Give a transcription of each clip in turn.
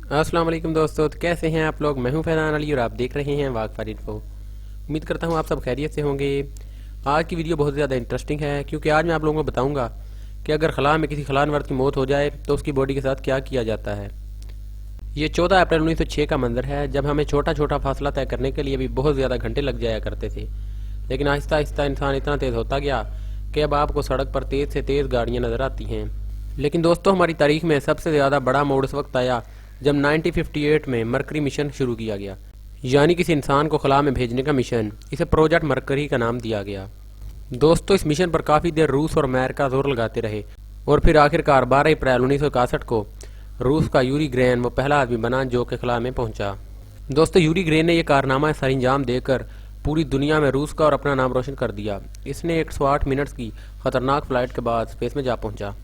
अस्सलाम वालेकुम दोस्तों, तो कैसे हैं आप लोग। मैं हूं फैजान अली और आप देख रहे हैं वाक फॉर इन्फो। उम्मीद करता हूं आप सब खैरियत से होंगे। आज की वीडियो बहुत ज़्यादा इंटरेस्टिंग है क्योंकि आज मैं आप लोगों को बताऊंगा कि अगर खला में किसी खलानवर्द की मौत हो जाए तो उसकी बॉडी के साथ क्या किया जाता है। ये 14 अप्रैल 1906 का मंजर है जब हमें छोटा छोटा फासला तय करने के लिए भी बहुत ज़्यादा घंटे लग जाया करते थे, लेकिन आहिस्ता आहिस्ता इंसान इतना तेज़ होता गया कि अब आपको सड़क पर तेज़ से तेज़ गाड़ियाँ नज़र आती हैं। लेकिन दोस्तों, हमारी तारीख में सबसे ज़्यादा बड़ा मोड़ उस वक्त आया जब 1958 में मरकरी मिशन शुरू किया गया, यानी किसी इंसान को खला में भेजने का मिशन। इसे प्रोजेक्ट मरकरी का नाम दिया गया। दोस्तों, इस मिशन पर काफ़ी देर रूस और अमेरिका जोर लगाते रहे और फिर आखिरकार 12 अप्रैल 1961 को रूस का यूरी ग्रेन वो पहला आदमी बना जो कि खला में पहुंचा। दोस्तों, यूरी ग्रेन ने यह कारनामा सरअंजाम देकर पूरी दुनिया में रूस का और अपना नाम रोशन कर दिया। इसने 108 मिनट्स की खतरनाक फ्लाइट के बाद स्पेस में जा पहुंचा।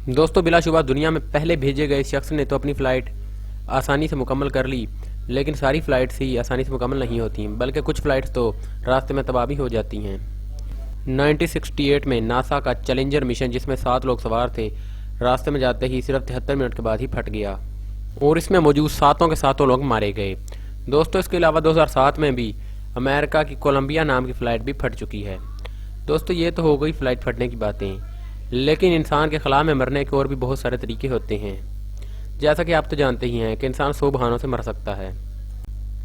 दोस्तों, बिलाशुबा दुनिया में पहले भेजे गए शख्स ने तो अपनी फ़्लाइट आसानी से मुकम्मल कर ली, लेकिन सारी फ़्लाइट्स ही आसानी से मुकम्मल नहीं होती, बल्कि कुछ फ़्लाइट्स तो रास्ते में तबाह भी हो जाती हैं। 1968 में नासा का चैलेंजर मिशन, जिसमें 7 लोग सवार थे, रास्ते में जाते ही सिर्फ 73 मिनट के बाद ही फट गया और इसमें मौजूद 7 के 7 लोग मारे गए। दोस्तों, इसके अलावा 2007 में भी अमेरिका की कोलंबिया नाम की फ़्लाइट भी फट चुकी है। दोस्तों, ये तो हो गई फ़्लाइट फटने की बातें, लेकिन इंसान के खला में मरने के और भी बहुत सारे तरीके होते हैं। जैसा कि आप तो जानते ही हैं कि इंसान 100 बहानों से मर सकता है,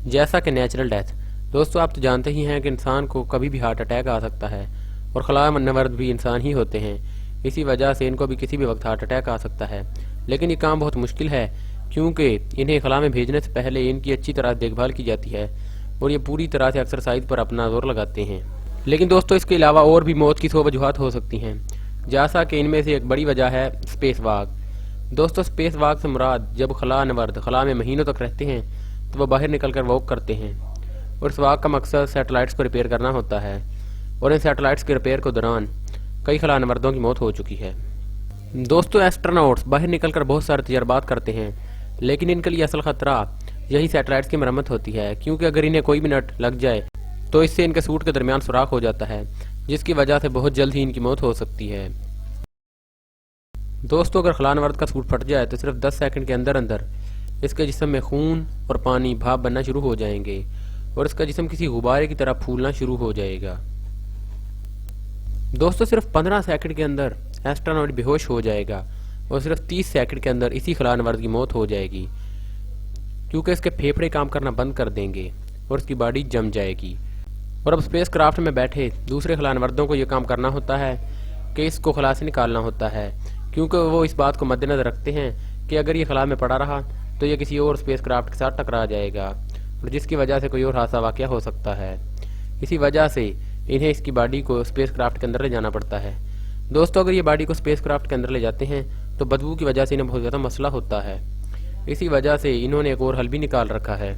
जैसा कि नेचुरल डेथ। दोस्तों, आप तो जानते ही हैं कि इंसान को कभी भी हार्ट अटैक आ सकता है और खला नवर्द भी इंसान ही होते हैं, इसी वजह से इनको भी किसी भी वक्त हार्ट अटैक आ सकता है। लेकिन ये काम बहुत मुश्किल है क्योंकि इन्हें खला में भेजने से पहले इनकी अच्छी तरह देखभाल की जाती है और ये पूरी तरह से एक्सरसाइज पर अपना जोर लगाते हैं। लेकिन दोस्तों, इसके अलावा और भी मौत की 100 वजूहात हो सकती हैं, जैसा कि इनमें से एक बड़ी वजह है स्पेस वॉक। दोस्तों, स्पेस वॉक से मुराद जब खला नवर्द खला में महीनों तक रहते हैं तो वह बाहर निकल कर वॉक करते हैं और इस वॉक का मकसद सैटेलाइट्स को रिपेयर करना होता है और इन सैटेलाइट्स के रिपेयर के दौरान कई खला नवर्दों की मौत हो चुकी है। दोस्तों, एस्ट्रोनॉट्स बाहर निकल कर बहुत सारे तजर्बात करते हैं, लेकिन इनके लिए असल खतरा यही सैटेलाइट्स की मरम्मत होती है, क्योंकि अगर इन्हें कोई मिनट लग जाए तो इससे इनके सूट के दरमियान सुराख हो जाता है, जिसकी वजह से बहुत जल्द ही इनकी मौत हो सकती है। दोस्तों, अगर खलानवर्द का सूट फट जाए तो सिर्फ 10 सेकंड के अंदर अंदर इसके जिस्म में खून और पानी भाप बनना शुरू हो जाएंगे और इसका जिस्म किसी गुब्बारे की तरह फूलना शुरू हो जाएगा। दोस्तों, सिर्फ 15 सेकंड के अंदर एस्ट्रोनॉट बेहोश हो जाएगा और सिर्फ 30 सेकंड के अंदर इसी खलानवर्द की मौत हो जाएगी, क्योंकि इसके फेफड़े काम करना बंद कर देंगे और इसकी बॉडी जम जाएगी। और अब स्पेस क्राफ्ट में बैठे दूसरे खलानवर्दों को यह काम करना होता है कि इसको खला से निकालना होता है, क्योंकि वो इस बात को मद्देनजर रखते हैं कि अगर ये खला में पड़ा रहा तो ये किसी और स्पेस क्राफ्ट के साथ टकरा जाएगा और जिसकी वजह से कोई और हादसा वाक़या हो सकता है। इसी वजह से इन्हें इसकी बॉडी को स्पेस क्राफ्ट के अंदर ले जाना पड़ता है। दोस्तों, अगर ये बॉडी को स्पेस क्राफ्ट के अंदर ले जाते हैं तो बदबू की वजह से इन्हें बहुत ज़्यादा मसला होता है। इसी वजह से इन्होंने एक और हल भी निकाल रखा है।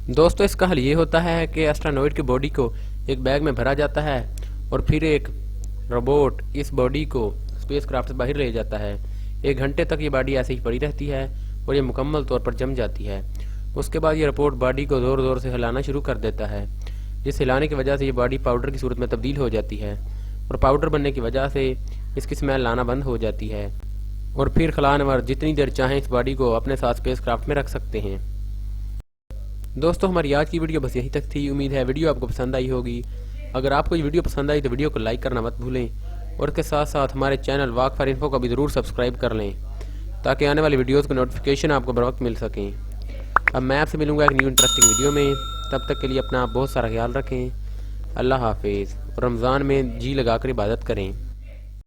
दोस्तों, इसका हल ये होता है कि एस्ट्रोनॉइड की बॉडी को एक बैग में भरा जाता है और फिर एक रोबोट इस बॉडी को स्पेस क्राफ्ट से बाहर ले जाता है। 1 घंटे तक ये बॉडी ऐसे ही पड़ी रहती है और ये मुकम्मल तौर पर जम जाती है। उसके बाद ये रोबोट बॉडी को ज़ोर ज़ोर से हिलाना शुरू कर देता है, जिस हिलाने की वजह से ये बॉडी पाउडर की सूरत में तब्दील हो जाती है और पाउडर बनने की वजह से इसकी स्मेल लाना बंद हो जाती है और फिर खलानवर जितनी देर चाहें इस बॉडी को अपने साथ स्पेस क्राफ्ट में रख सकते हैं। दोस्तों, हमारी आज की वीडियो बस यहीं तक थी। उम्मीद है वीडियो आपको पसंद आई होगी। अगर आपको ये वीडियो पसंद आई तो वीडियो को लाइक करना मत भूलें और इसके साथ साथ हमारे चैनल वाक फॉर इन्फो को भी ज़रूर सब्सक्राइब कर लें ताकि आने वाली वीडियोज़ की नोटिफिकेशन आपको बर वक्त मिल सकें। अब मैं आपसे मिलूंगा एक न्यू इंटरेस्टिंग वीडियो में। तब तक के लिए अपना बहुत सारा ख्याल रखें। अल्लाह हाफिज़। रमज़ान में जी लगाकर इबादत करें।